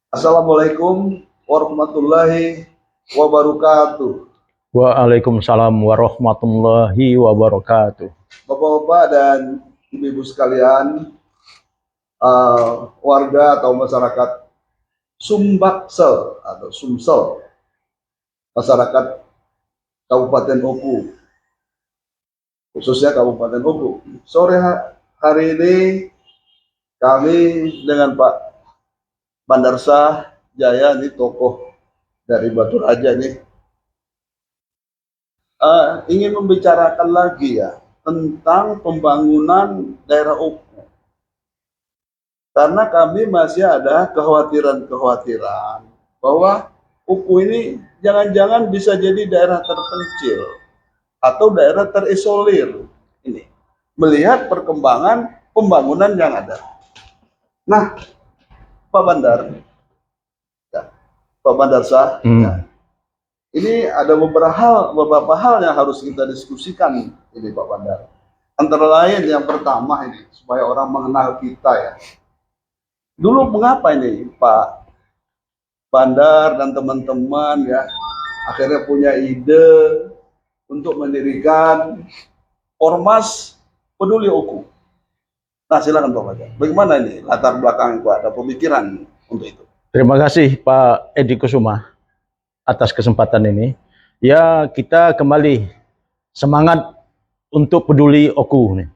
Assalamualaikum warahmatullahi wabarakatuh. Waalaikumsalam warahmatullahi wabarakatuh. Bapak-bapak dan ibu-ibu sekalian, warga atau masyarakat Sumbaksel atau Sumsel, masyarakat Kabupaten Oku, khususnya Kabupaten Oku. Sore hari ini kami dengan Pak Bandarsah Jaya, ini tokoh dari Batu Raja nih, ingin membicarakan lagi ya tentang pembangunan daerah Oku, karena kami masih ada kekhawatiran bahwa Oku ini jangan-jangan bisa jadi daerah terpencil atau daerah terisolir ini melihat perkembangan pembangunan yang ada. Nah, Pak Bandar, ya, Pak Bandarsah, ya, ini ada beberapa hal yang harus kita diskusikan ini Pak Bandar. Antara lain yang pertama ini supaya orang mengenal kita ya. Dulu mengapa ini Pak Bandar dan teman-teman ya akhirnya punya ide untuk mendirikan Ormas Peduli Oku. Nah, silakan Pak Bandar. Bagaimana ini latar belakang Pak, ada pemikiran untuk itu? Terima kasih Pak Edi Kusuma atas kesempatan ini. Ya, kita kembali semangat untuk peduli Oku nih.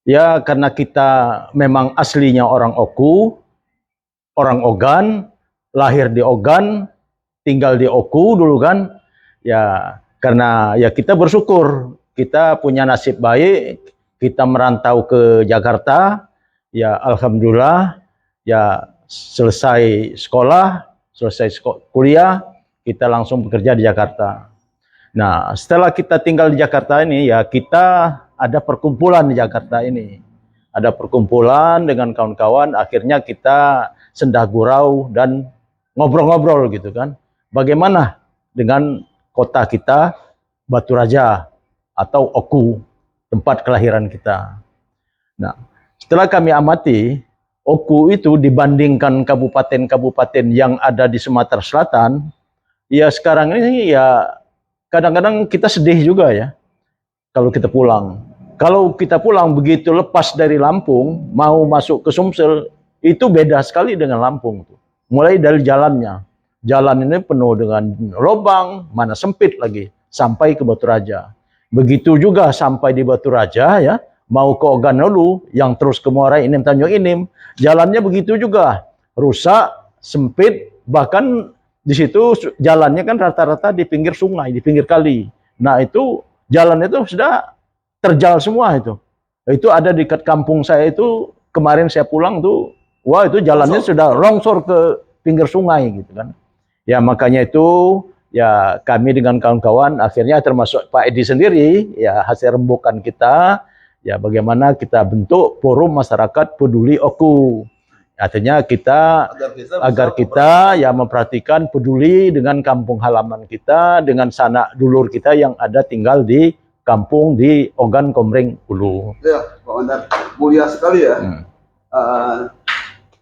Ya, karena kita memang aslinya orang Oku, orang Ogan, lahir di Ogan, tinggal di Oku dulu kan. Ya, karena ya kita bersyukur kita punya nasib baik, kita merantau ke Jakarta. Ya, alhamdulillah ya selesai sekolah, kuliah, kita langsung bekerja di Jakarta. Nah, setelah kita tinggal di Jakarta ini, ya kita ada perkumpulan di Jakarta ini. Ada perkumpulan dengan kawan-kawan, akhirnya kita sendah gurau dan ngobrol-ngobrol gitu kan. Bagaimana dengan kota kita, Batu Raja atau Oku, tempat kelahiran kita. Nah, setelah kami amati, Oku itu dibandingkan kabupaten-kabupaten yang ada di Sumatera Selatan, ya sekarang ini ya kadang-kadang kita sedih juga ya kalau kita pulang. Kalau kita pulang begitu lepas dari Lampung, mau masuk ke Sumsel, itu beda sekali dengan Lampung. Mulai dari jalannya. Jalan ini penuh dengan lubang, mana sempit lagi, sampai ke Batu Raja. Begitu juga sampai di Batu Raja ya, mau ke Ogan dulu, yang terus ke Muara Enim, Tanjung Enim, jalannya begitu juga, rusak, sempit, bahkan di situ jalannya kan rata-rata di pinggir sungai, di pinggir kali. Nah itu jalan itu sudah terjal semua itu. Itu ada di dekat kampung saya itu, kemarin saya pulang tuh, wah itu jalannya sudah longsor ke pinggir sungai gitu kan. Ya makanya itu ya kami dengan kawan-kawan akhirnya termasuk Pak Edi sendiri ya hasil rembukan kita ya bagaimana kita bentuk forum masyarakat peduli Oku. Artinya kita agar kita ya memperhatikan peduli dengan kampung halaman kita, dengan sanak dulur kita yang ada tinggal di kampung di Ogan Komering Ulu. Ya, Pak Bandar, mulia sekali ya.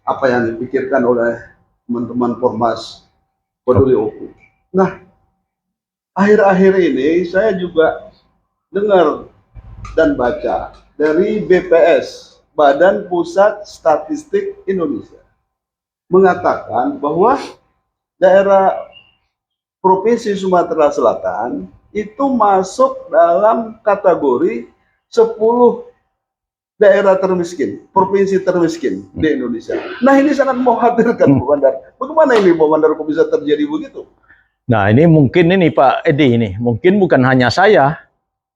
Apa yang dipikirkan oleh teman-teman Ormas Peduli Oku. Nah, akhir-akhir ini saya juga dengar dan baca dari BPS, Badan Pusat Statistik Indonesia, mengatakan bahwa daerah Provinsi Sumatera Selatan itu masuk dalam kategori 10 daerah termiskin, provinsi termiskin di Indonesia. Nah ini sangat mengkhawatirkan Pak Bandar. Bagaimana ini Pak Bandar kok bisa terjadi begitu? Nah ini mungkin ini Pak Edi ini, mungkin bukan hanya saya,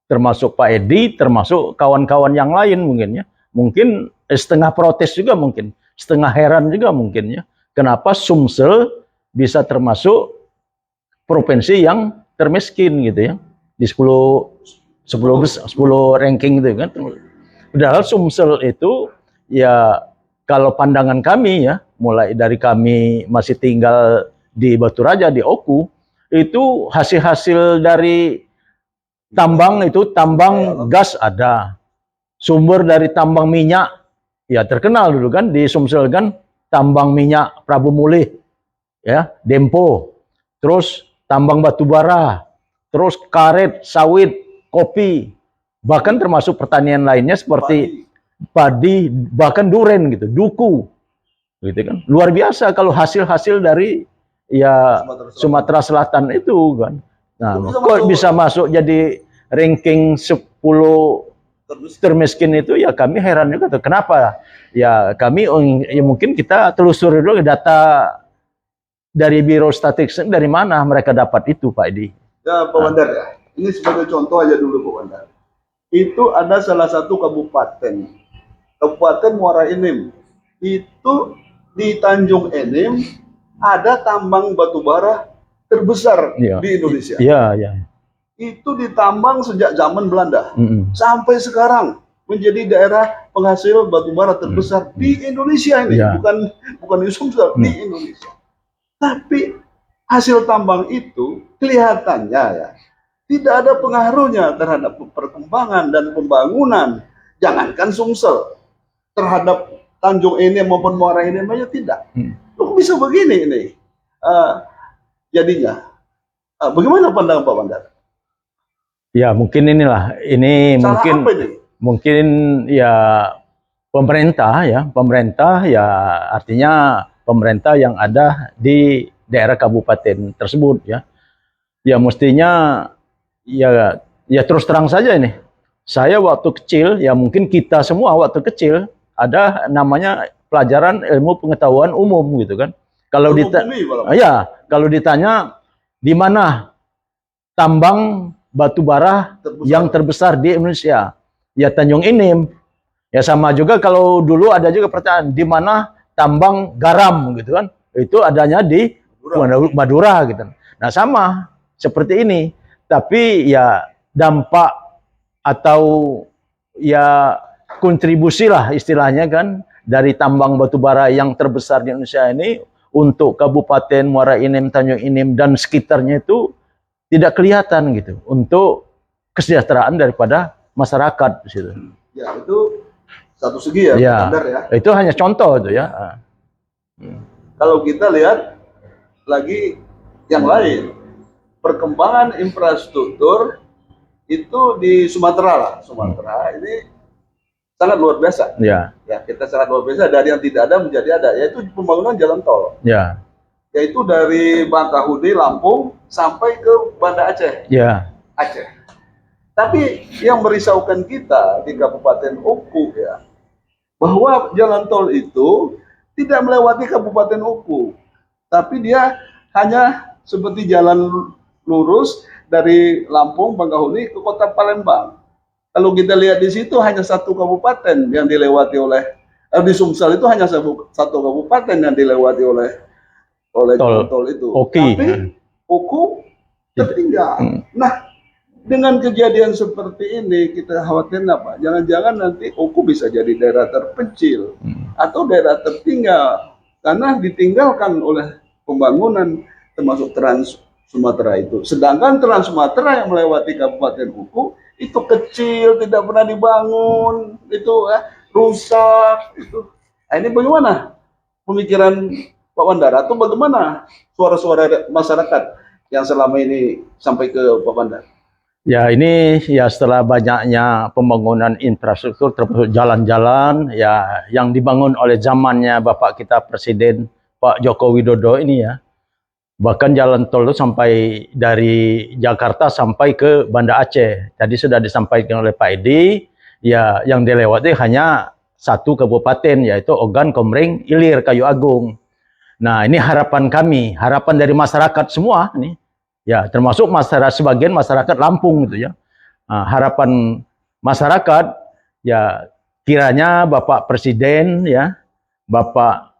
termasuk Pak Edi, termasuk kawan-kawan yang lain mungkin ya. Mungkin setengah protes juga mungkin, setengah heran juga mungkin ya. Kenapa Sumsel bisa termasuk provinsi yang termiskin gitu ya. Di 10 ranking gitu kan. Padahal Sumsel itu ya kalau pandangan kami ya, mulai dari kami masih tinggal di Batu Raja, di Oku, itu hasil-hasil dari tambang itu, tambang gas ada. Sumber dari tambang minyak, ya terkenal dulu kan di Sumsel kan, tambang minyak Prabu Mulih, ya, Dempo, terus tambang batu bara, terus karet, sawit, kopi, bahkan termasuk pertanian lainnya seperti padi, bahkan duren gitu, duku, gitu kan. Luar biasa kalau hasil-hasil dari ya Sumatera Selatan itu kan. Nah, kok bisa masuk jadi ranking 10 termiskin itu, ya kami heran juga tuh. Kenapa? Ya kami ya mungkin kita telusuri dulu data dari Biro Statistik dari mana mereka dapat itu, Pak Edi. Ya, Pak Wandar ya. Ini sebagai contoh aja dulu, Pak Wandar. Itu ada salah satu kabupaten, Kabupaten Muara Enim. Itu di Tanjung Enim ada tambang batu bara terbesar di Indonesia. Iya, iya. Itu ditambang sejak zaman Belanda sampai sekarang menjadi daerah penghasil batu bara terbesar di Indonesia ini, bukan di Sumsel, di Indonesia. Tapi hasil tambang itu kelihatannya ya tidak ada pengaruhnya terhadap perkembangan dan pembangunan. Jangankan Sumsel, terhadap Tanjung Enim maupun Muara Enim aja tidak. Kok bisa begini ini? Jadinya, bagaimana pandangan Pak Wandar? Ya mungkin inilah, ini mungkin ya pemerintah ya artinya pemerintah yang ada di daerah kabupaten tersebut ya. Ya mestinya ya terus terang saja ini. Saya waktu kecil, ya mungkin kita semua waktu kecil ada namanya pelajaran ilmu pengetahuan umum gitu kan. Kalau kalau ditanya di mana tambang batu bara yang terbesar di Indonesia, ya Tanjung Enim. Ya sama juga kalau dulu ada juga pertanyaan di mana tambang garam gitu kan, itu adanya di Madura gitu. Nah sama seperti ini, tapi ya dampak atau ya kontribusi lah istilahnya kan dari tambang batu bara yang terbesar di Indonesia ini untuk Kabupaten Muara Enim, Tanjung Enim dan sekitarnya itu tidak kelihatan gitu untuk kesejahteraan daripada masyarakat di situ. Ya itu satu segi ya. Itu hanya contoh itu ya. Kalau kita lihat lagi yang lain, perkembangan infrastruktur itu di Sumatera ini sangat luar biasa. Ya kita sangat luar biasa, dari yang tidak ada menjadi ada, yaitu pembangunan jalan tol. Yaitu dari Bangkahuni, Lampung sampai ke Banda Aceh. Aceh. Tapi yang merisaukan kita di Kabupaten Oku ya, bahwa jalan tol itu tidak melewati Kabupaten Oku, tapi dia hanya seperti jalan lurus dari Lampung, Bangkahuni ke kota Palembang. Kalau kita lihat di situ hanya satu kabupaten yang dilewati oleh di Sumsel itu hanya satu kabupaten yang dilewati oleh tol itu. Tapi Oku tertinggal. Nah, dengan kejadian seperti ini kita khawatir apa? Jangan-jangan nanti Oku bisa jadi daerah terpencil atau daerah tertinggal karena ditinggalkan oleh pembangunan termasuk Trans Sumatera itu. Sedangkan Trans Sumatera yang melewati Kabupaten Oku itu kecil, tidak pernah dibangun, itu rusak itu. Nah, ini bagaimana pemikiran Pak Wandar, atau bagaimana suara-suara masyarakat yang selama ini sampai ke Pak Wandar? Ya ini ya setelah banyaknya pembangunan infrastruktur termasuk jalan-jalan ya yang dibangun oleh zamannya Bapak kita Presiden Pak Joko Widodo ini ya. Bahkan jalan tol itu sampai dari Jakarta sampai ke Banda Aceh. Tadi sudah disampaikan oleh Pak Edi, ya yang dilewati hanya satu kabupaten yaitu Ogan, Komering, Ilir, Kayu Agung. Nah, ini harapan kami, harapan dari masyarakat semua nih. Ya, termasuk sebagian masyarakat Lampung gitu ya. Nah, harapan masyarakat ya kiranya Bapak Presiden ya, Bapak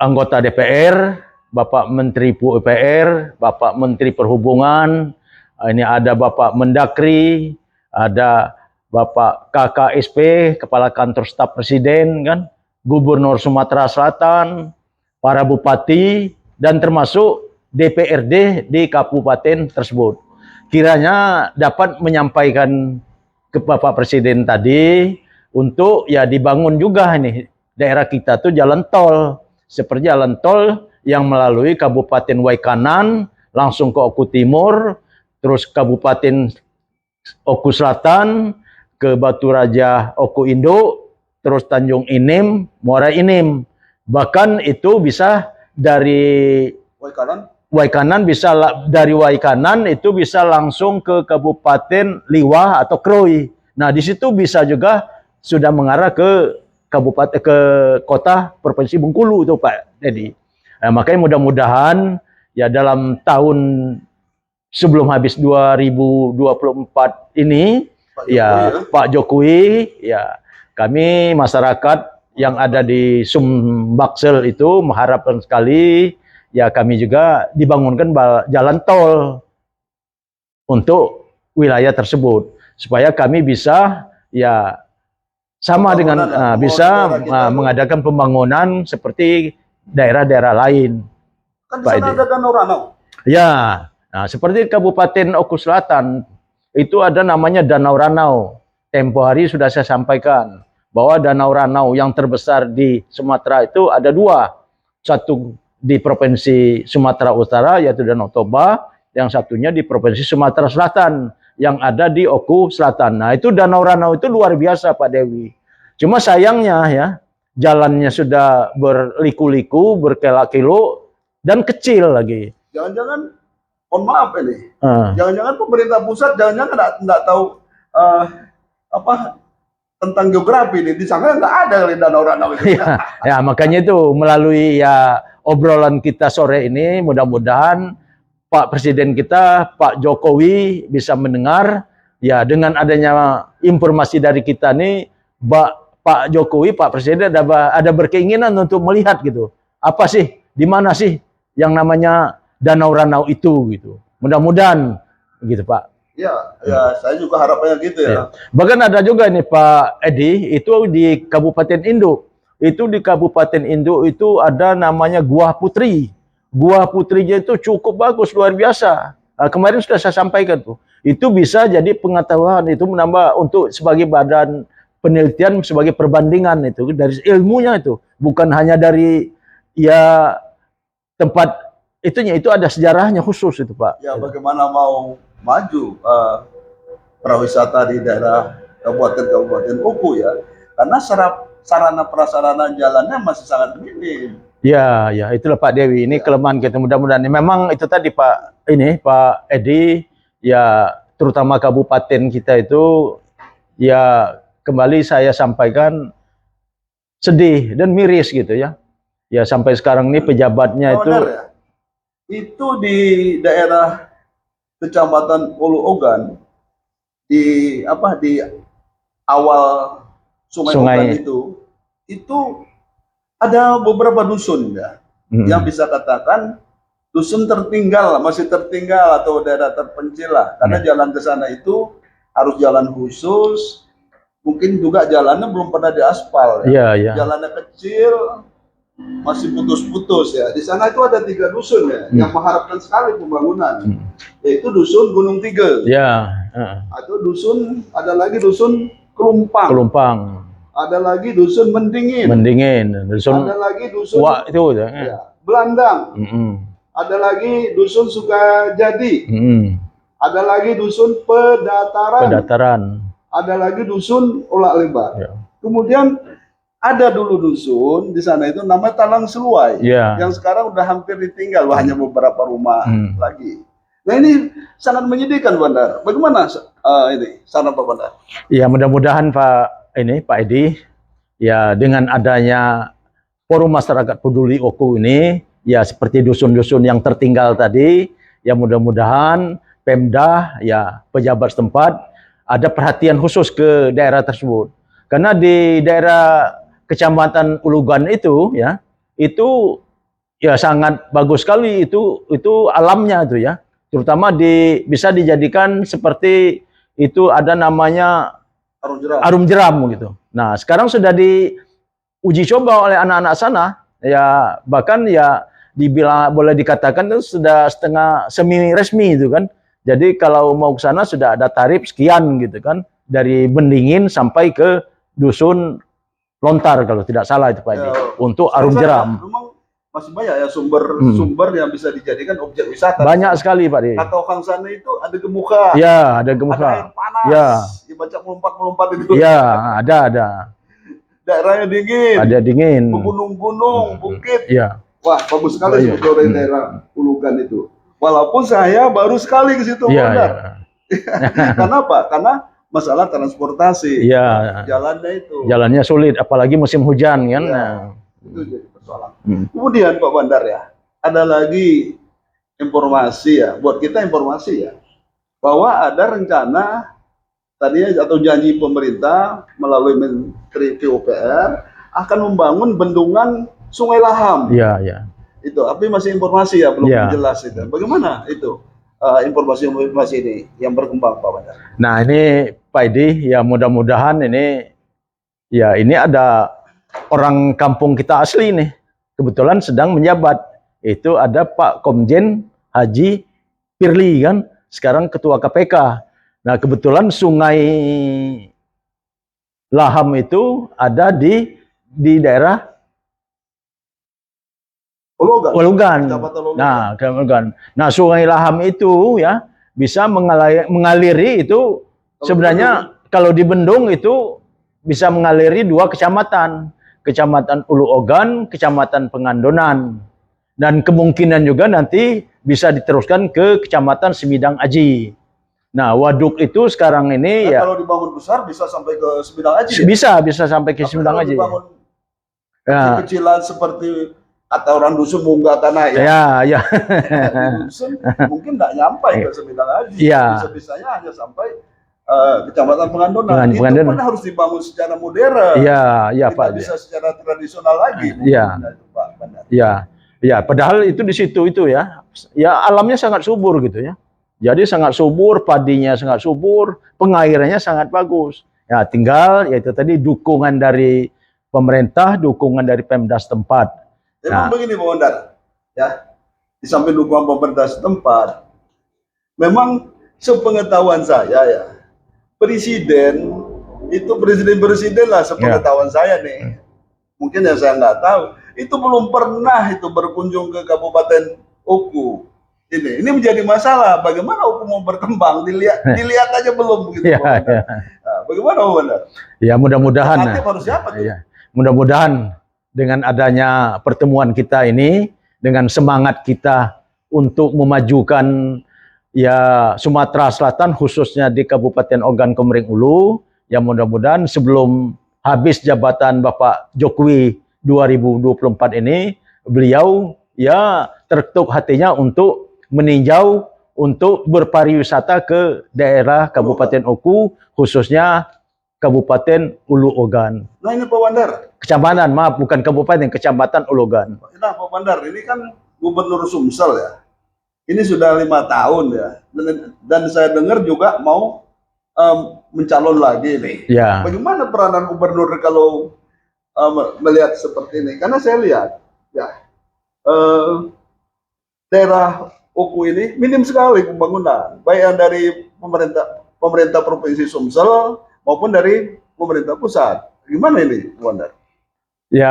anggota DPR, Bapak Menteri PUPR, Bapak Menteri Perhubungan, ini ada Bapak Mendagri, ada Bapak KKSP, Kepala Kantor Staf Presiden kan, Gubernur Sumatera Selatan, para bupati dan termasuk DPRD di kabupaten tersebut. Kiranya dapat menyampaikan ke Bapak Presiden tadi untuk ya dibangun juga ini daerah kita tuh jalan tol. Seperti jalan tol yang melalui Kabupaten Waikanan, langsung ke Oku Timur, terus Kabupaten Oku Selatan, ke Batu Raja Oku Induk, terus Tanjung Inim, Muara Inim. Bahkan itu bisa dari Waikanan dari Waikanan itu bisa langsung ke Kabupaten Liwah atau Krui. Nah, di situ bisa juga sudah mengarah ke kabupaten, ke kota Provinsi Bengkulu itu Pak Dedi. Nah, makanya mudah-mudahan ya dalam tahun sebelum habis 2024 ini Pak Jokowi ya kami masyarakat yang ada di Sumbaksel itu mengharapkan sekali ya kami juga dibangunkan jalan tol untuk wilayah tersebut supaya kami bisa ya sama dengan bisa mengadakan pembangunan seperti daerah-daerah lain. Kan di sana ada Danau Ranau. Ya, nah seperti Kabupaten Oku Selatan itu ada namanya Danau Ranau. Tempo hari sudah saya sampaikan bahwa Danau Ranau yang terbesar di Sumatera itu ada dua. Satu di Provinsi Sumatera Utara yaitu Danau Toba, yang satunya di Provinsi Sumatera Selatan yang ada di Oku Selatan. Nah, itu Danau Ranau itu luar biasa Pak Dewi. Cuma sayangnya ya, jalannya sudah berliku-liku, berkilo-kilo dan kecil lagi. Jangan-jangan, mohon maaf ini, jangan-jangan pemerintah pusat jangan-jangan nggak tahu tentang geografi ini. Di sana nggak ada kali Danau Ranau itu. Ya, makanya itu melalui ya obrolan kita sore ini mudah-mudahan Pak Presiden kita, Pak Jokowi bisa mendengar ya dengan adanya informasi dari kita nih, Pak Jokowi, Pak Presiden ada berkeinginan untuk melihat gitu. Apa sih, di mana sih yang namanya Danau Ranau itu gitu. Mudah-mudahan gitu Pak. Ya, saya juga harapannya gitu ya. Bahkan ada juga nih Pak Edi, itu di Kabupaten Induk. Itu di Kabupaten Induk itu ada namanya Gua Putri. Gua Putrinya itu cukup bagus, luar biasa. Nah, kemarin sudah saya sampaikan tuh. Itu bisa jadi pengetahuan, itu menambah untuk sebagai badan penelitian, sebagai perbandingan itu dari ilmunya itu, bukan hanya dari ya tempat itunya, itu ada sejarahnya khusus itu Pak. Ya, bagaimana mau maju prawisata di daerah kabupaten Oku ya, karena sarana prasarana jalannya masih sangat minim. Ya, itulah Pak Dewi. Ini kelemahan kita. Mudah-mudahan. Memang itu tadi Pak Edi, ya terutama kabupaten kita itu, ya kembali saya sampaikan sedih dan miris gitu ya. Ya sampai sekarang ini pejabatnya itu. Ya? Itu di daerah Kecamatan Ulu Ogan di awal Sungai Ogan itu ada beberapa dusun ya, yang bisa katakan dusun tertinggal, masih tertinggal atau daerah terpencil lah, karena jalan ke sana itu harus jalan khusus, mungkin juga jalannya belum pernah diaspal ya. Jalannya kecil, masih putus-putus ya. Di sana itu ada 3 dusun ya, yang mengharapkan sekali pembangunan, yaitu dusun Gunung Tigel. Atau ada lagi dusun Kelumpang. Ada lagi dusun Mendingin. Dusun ada lagi dusun itu Belandang. Ada lagi dusun Sukajadi. Ada lagi dusun Pedataran. Ada lagi dusun Olak Lebar. Kemudian ada dulu dusun di sana itu namanya Talang Seluai, yang sekarang udah hampir ditinggal, hanya beberapa rumah lagi. Nah, ini sangat menyedihkan Bandar. Bagaimana ini saran Pak Bandar? Ya, mudah-mudahan Pak Edi, ya dengan adanya Forum Masyarakat Peduli Oku ini, ya seperti dusun-dusun yang tertinggal tadi, ya mudah-mudahan Pemda, ya pejabat setempat ada perhatian khusus ke daerah tersebut. Karena di daerah Kecamatan Ulugan itu, ya itu ya sangat bagus sekali itu alamnya itu ya, terutama bisa dijadikan seperti itu ada namanya arum jeram gitu. Nah, sekarang sudah diuji coba oleh anak-anak sana, ya bahkan ya boleh dikatakan itu sudah setengah semi resmi itu kan. Jadi kalau mau ke sana sudah ada tarif sekian gitu kan, dari Bendingin sampai ke dusun Lontar kalau tidak salah itu Pak Edi. Ya, Untuk setahu Arung saya Jeram. memang masih banyak ya sumber-sumber yang bisa dijadikan objek wisata. Banyak sekali Pak Edi. Kata orang sana itu ada gemuka, Ya, ada ada gemuka. air panas, Ya, dibaca melompat-melompat itu. ya, ada. Daerahnya dingin, Ada dingin. gunung-gunung, bukit. Ya. Wah, bagus sekali Banyak. sebetulnya daerah Ulugan itu. Walaupun saya baru sekali ke situ, Iya, benar. iya. Karena apa? Karena masalah transportasi. Iya. Jalannya itu. Jalannya sulit, apalagi musim hujan kan. Iya. Nah. Itu jadi persoalan. Kemudian Pak Bandar ya, ada lagi informasi ya, buat kita informasi ya, bahwa ada rencana tadinya atau janji pemerintah melalui Menteri PUPR akan membangun bendungan Sungai Laham. Iya, iya. Itu, tapi masih informasi ya, belum Iya. jelas itu. Bagaimana itu informasi ini yang berkembang Pak Bandar? Nah ini Pak Edi, ya mudah-mudahan ini, ya ini ada orang kampung kita asli nih, kebetulan sedang menjabat. Itu ada Pak Komjen Haji Firly kan, sekarang Ketua KPK. Nah kebetulan Sungai Laham itu ada di daerah Ulugan. Nah, Ulugan. Nah, Sungai Laham itu ya bisa mengaliri itu sebenarnya kalau dibendung itu bisa mengaliri 2 kecamatan, Kecamatan Ulu Ogan, Kecamatan Pengandonan. Dan kemungkinan juga nanti bisa diteruskan ke Kecamatan Semidang Aji. Nah, waduk itu sekarang ini ya kalau dibangun besar bisa sampai ke Semidang Aji. Bisa sampai ke Semidang Aji. Ya. Kecilan seperti kata orang dusun munggah tanah ya. Ya. Di dusun mungkin tidak nyampe ke Semidang Aji. Ya. Bisa-bisanya hanya sampai Kecamatan Pengandonan. Itu Pengandonan. pun harus dibangun secara modern. Iya Pak. Tidak bisa secara tradisional lagi. Iya. Ya, padahal itu di situ itu ya. Ya alamnya sangat subur gitu ya. Jadi sangat subur, padinya sangat subur, pengairannya sangat bagus. Ya, tinggal yaitu tadi dukungan dari pemerintah, dukungan dari Pemda setempat. Memang begini Pak Bandar, ya, di samping dukungan pemerintah setempat, memang sepengetahuan saya ya, presiden lah sepengetahuan saya nih, mungkin yang saya nggak tahu, itu belum pernah itu berkunjung ke Kabupaten Oku. Ini menjadi masalah. Bagaimana Oku mau berkembang? Dilihat aja belum begitu. Ya. Nah, bagaimana Pak Bandar? Ya mudah-mudahan. Harus siapa tuh? Ya, mudah-mudahan dengan adanya pertemuan kita ini, dengan semangat kita untuk memajukan ya Sumatera Selatan, khususnya di Kabupaten Ogan Komering Ulu, ya mudah-mudahan sebelum habis jabatan Bapak Jokowi 2024 ini, beliau ya terketuk hatinya untuk meninjau, untuk berpariwisata ke daerah Kabupaten Oku, khususnya Kabupaten Ulu Ogan. Nah ini Pak Bandar. Kecamatan, maaf, bukan kabupaten, Kecamatan Ulugan. Nah Pak Bandar, ini kan Gubernur Sumsel ya. Ini sudah 5 tahun ya. Dan saya dengar juga mau mencalon lagi nih. Ya. Bagaimana peranan Gubernur kalau melihat seperti ini? Karena saya lihat ya daerah Oku ini minim sekali pembangunan, baik yang dari pemerintah Provinsi Sumsel maupun dari pemerintah pusat. Gimana ini, Wandar? Ya,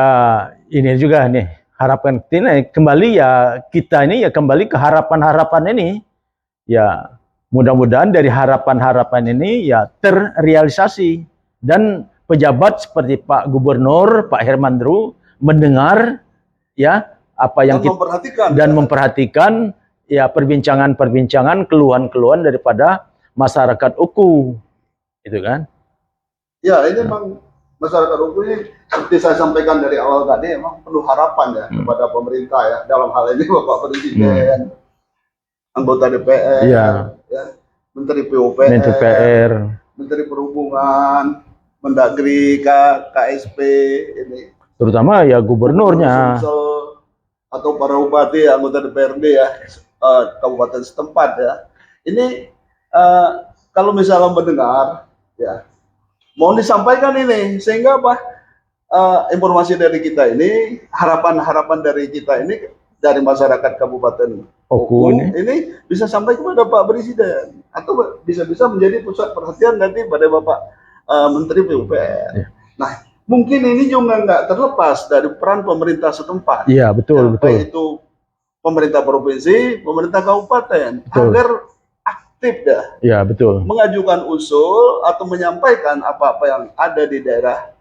ini juga nih harapan kita kembali ya, kita ini ya kembali ke harapan-harapan ini. Ya, mudah-mudahan dari harapan-harapan ini ya terrealisasi dan pejabat seperti Pak Gubernur, Pak Hermandru mendengar ya apa yang kita memperhatikan ya perbincangan-perbincangan, keluhan-keluhan daripada masyarakat Oku, itu kan? Ya, ini memang masyarakat Oku ini seperti saya sampaikan dari awal tadi, memang penuh harapan ya kepada pemerintah ya, dalam hal ini Bapak Presiden, anggota DPR, ya, Menteri PUPR, Menteri Perhubungan, Mendagri, KSP, ini, terutama ya gubernurnya, atau para bupati, anggota DPRD ya, kabupaten setempat ya. Ini kalau misalnya mendengar ya, mohon disampaikan ini sehingga apa informasi dari kita ini, harapan-harapan dari kita ini dari masyarakat Kabupaten Oku ini bisa sampai kepada Pak Presiden atau bisa menjadi pusat perhatian nanti pada Bapak Menteri PUPR. Nah, mungkin ini juga nggak terlepas dari peran pemerintah setempat. Iya, betul, betul. Baik itu pemerintah provinsi, pemerintah kabupaten, Betul. agar aktif dah Iya, betul. mengajukan usul atau menyampaikan apa-apa yang ada di daerah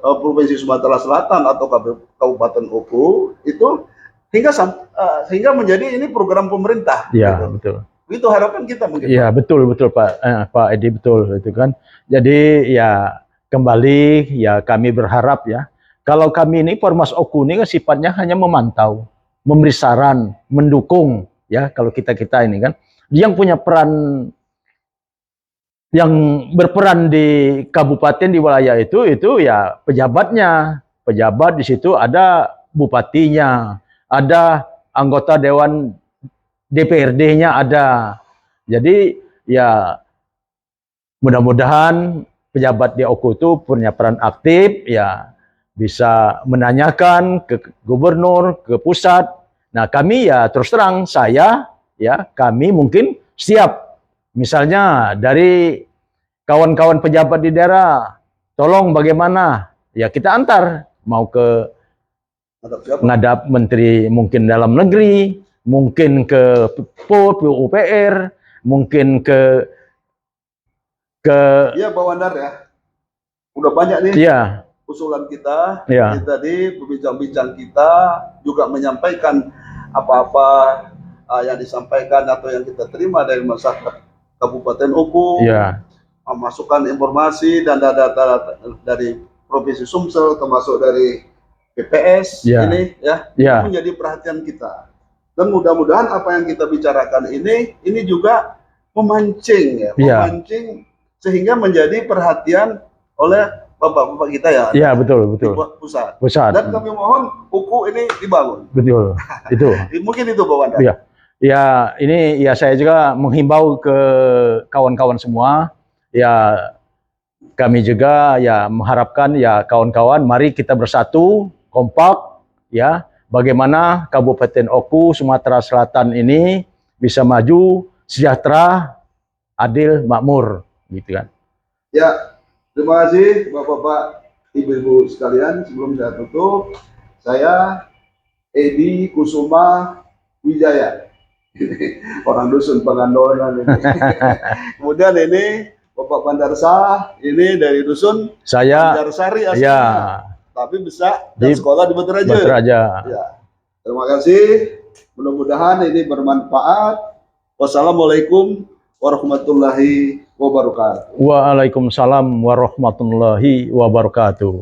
Provinsi Sumatera Selatan atau Kabupaten Oku itu hingga menjadi ini program pemerintah. Iya, Gitu. betul. Itu harapan kita mungkin. Iya, betul, betul Pak Edi, betul itu kan. Jadi ya kembali ya kami berharap ya, kalau kami ini Formas Oku ini kan sifatnya hanya memantau, memberi saran, mendukung ya kalau kita-kita ini kan. Yang punya peran, yang berperan di kabupaten di wilayah itu ya pejabatnya. Pejabat di situ ada bupatinya, ada anggota dewan DPRD-nya ada. Jadi ya mudah-mudahan pejabat di Oku itu punya peran aktif, ya bisa menanyakan ke gubernur, ke pusat. Nah kami ya terus terang kami mungkin siap. Misalnya dari kawan-kawan pejabat di daerah, tolong bagaimana? Ya kita antar, mau ke ngadap menteri mungkin dalam negeri, mungkin ke PUPR, mungkin ke Iya Pak Wandar ya. Udah banyak nih usulan kita. Tadi berbincang-bincang kita juga menyampaikan apa-apa yang disampaikan atau yang kita terima dari masyarakat Kabupaten Oku. Masukan informasi dan data-data dari Provinsi Sumsel, termasuk dari BPS ini menjadi perhatian kita. Dan mudah-mudahan apa yang kita bicarakan ini juga memancing memancing sehingga menjadi perhatian oleh bapak-bapak kita ya. Iya, betul. Pusat. Dan kami mohon Oku ini dibangun. Betul. Itu. Mungkin itu Pak Wanda. Iya. Ya, ini ya saya juga menghimbau ke kawan-kawan semua. Ya, kami juga ya mengharapkan ya kawan-kawan, mari kita bersatu, kompak, ya. Bagaimana Kabupaten Oku, Sumatera Selatan ini bisa maju, sejahtera, adil, makmur, gitu kan. Ya, terima kasih Bapak-bapak, Ibu-ibu sekalian. Sebelum saya tutup, saya Edi Kusuma Wijaya. Orang dusun Pangandaran ini. Kemudian ini Bapak Bandarsah, ini dari dusun Bandarsari aslinya. Tapi bisa dan sekolah di Bateraja. Ya. Terima kasih. Mudah-mudahan ini bermanfaat. Wassalamualaikum warahmatullahi wabarakatuh. Waalaikumsalam warahmatullahi wabarakatuh.